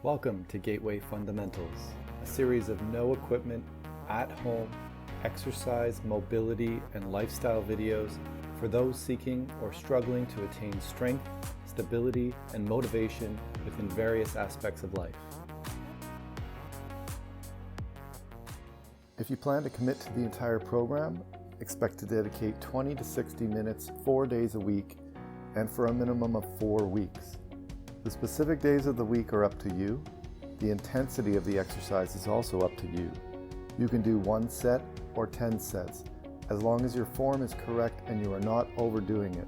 Welcome to Gateway Fundamentals, a series of no equipment, at-home, exercise, mobility, and lifestyle videos for those seeking or struggling to attain strength, stability, and motivation within various aspects of life. If you plan to commit to the entire program, expect to dedicate 20 to 60 minutes 4 days a week and for a minimum of 4 weeks. The specific days of the week are up to you. The intensity of the exercise is also up to you. You can do 1 set or 10 sets, as long as your form is correct and you are not overdoing it.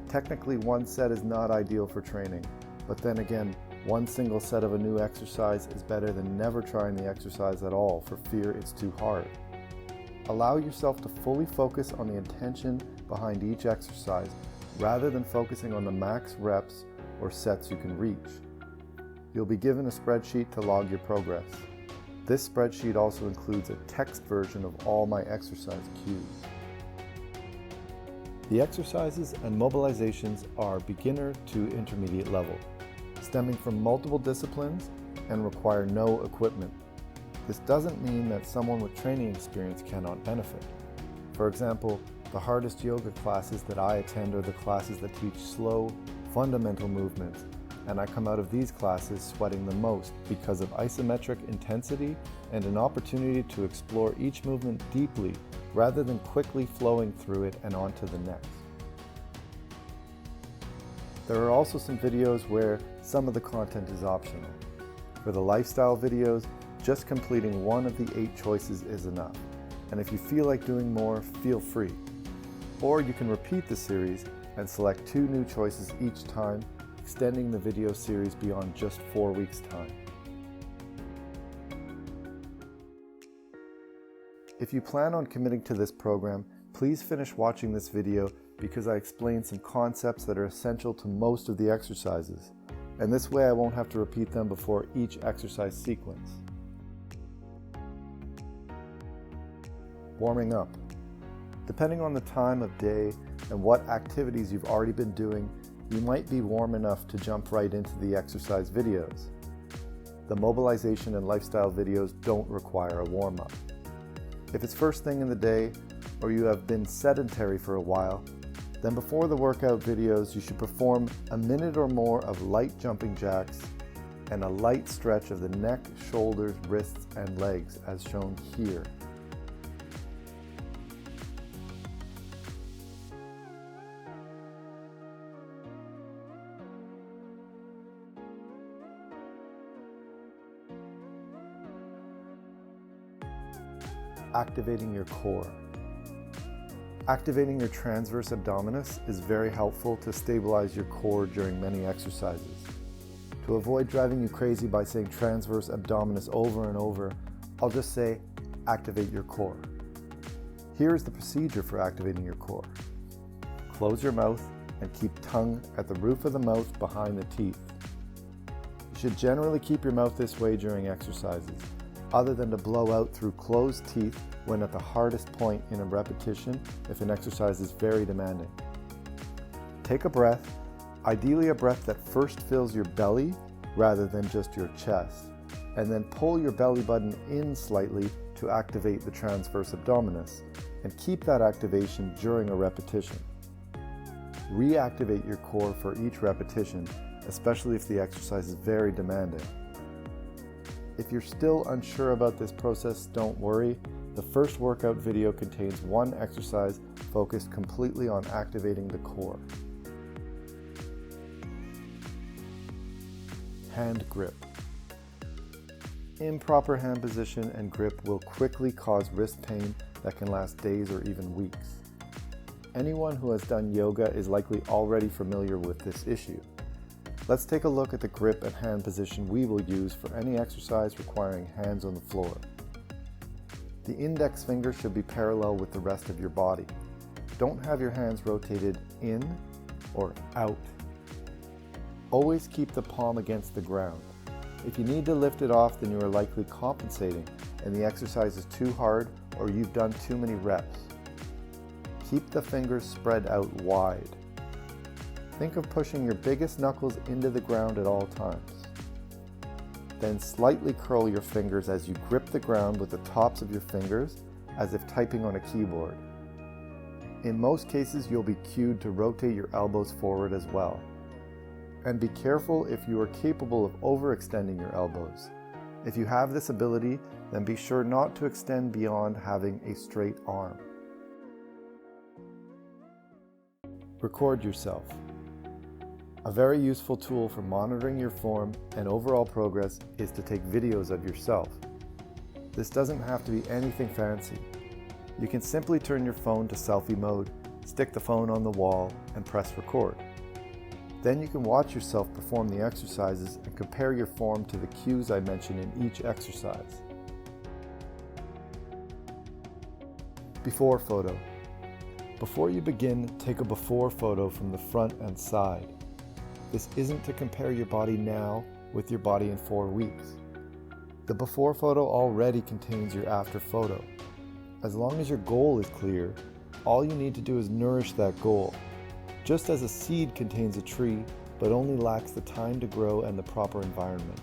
Technically, 1 set is not ideal for training, but then again, 1 single set of a new exercise is better than never trying the exercise at all for fear it's too hard. Allow yourself to fully focus on the intention behind each exercise rather than focusing on the max reps or sets you can reach. You'll be given a spreadsheet to log your progress. This spreadsheet also includes a text version of all my exercise cues. The exercises and mobilizations are beginner to intermediate level, stemming from multiple disciplines and require no equipment. This doesn't mean that someone with training experience cannot benefit. For example, the hardest yoga classes that I attend are the classes that teach slow, fundamental movements, and I come out of these classes sweating the most because of isometric intensity and an opportunity to explore each movement deeply rather than quickly flowing through it and on to the next. There are also some videos where some of the content is optional. For the lifestyle videos, just completing 1 of the 8 choices is enough, and if you feel like doing more, feel free. Or you can repeat the series and select 2 new choices each time, extending the video series beyond just 4 weeks' time. If you plan on committing to this program, please finish watching this video because I explain some concepts that are essential to most of the exercises, and this way I won't have to repeat them before each exercise sequence. Warming up. Depending on the time of day and what activities you've already been doing, you might be warm enough to jump right into the exercise videos. The mobilization and lifestyle videos don't require a warm-up. If it's first thing in the day, or you have been sedentary for a while, then before the workout videos you should perform a minute or more of light jumping jacks and a light stretch of the neck, shoulders, wrists, and legs as shown here. Activating your core. Activating your transverse abdominis is very helpful to stabilize your core during many exercises. To avoid driving you crazy by saying transverse abdominis over and over, I'll just say activate your core. Here is the procedure for activating your core. Close your mouth and keep tongue at the roof of the mouth behind the teeth. You should generally keep your mouth this way during exercises, other than to blow out through closed teeth when at the hardest point in a repetition if an exercise is very demanding. Take a breath, ideally a breath that first fills your belly rather than just your chest, and then pull your belly button in slightly to activate the transverse abdominis, and keep that activation during a repetition. Reactivate your core for each repetition, especially if the exercise is very demanding. If you're still unsure about this process, don't worry. The first workout video contains 1 exercise focused completely on activating the core. Hand grip. Improper hand position and grip will quickly cause wrist pain that can last days or even weeks. Anyone who has done yoga is likely already familiar with this issue. Let's take a look at the grip and hand position we will use for any exercise requiring hands on the floor. The index finger should be parallel with the rest of your body. Don't have your hands rotated in or out. Always keep the palm against the ground. If you need to lift it off, then you are likely compensating and the exercise is too hard or you've done too many reps. Keep the fingers spread out wide. Think of pushing your biggest knuckles into the ground at all times. Then slightly curl your fingers as you grip the ground with the tops of your fingers as if typing on a keyboard. In most cases, you'll be cued to rotate your elbows forward as well. And be careful if you are capable of overextending your elbows. If you have this ability, then be sure not to extend beyond having a straight arm. Record yourself. A very useful tool for monitoring your form and overall progress is to take videos of yourself. This doesn't have to be anything fancy. You can simply turn your phone to selfie mode, stick the phone on the wall, and press record. Then you can watch yourself perform the exercises and compare your form to the cues I mentioned in each exercise. Before photo. Before you begin, take a before photo from the front and side. This isn't to compare your body now with your body in 4 weeks. The before photo already contains your after photo. As long as your goal is clear, all you need to do is nourish that goal. Just as a seed contains a tree, but only lacks the time to grow and the proper environment.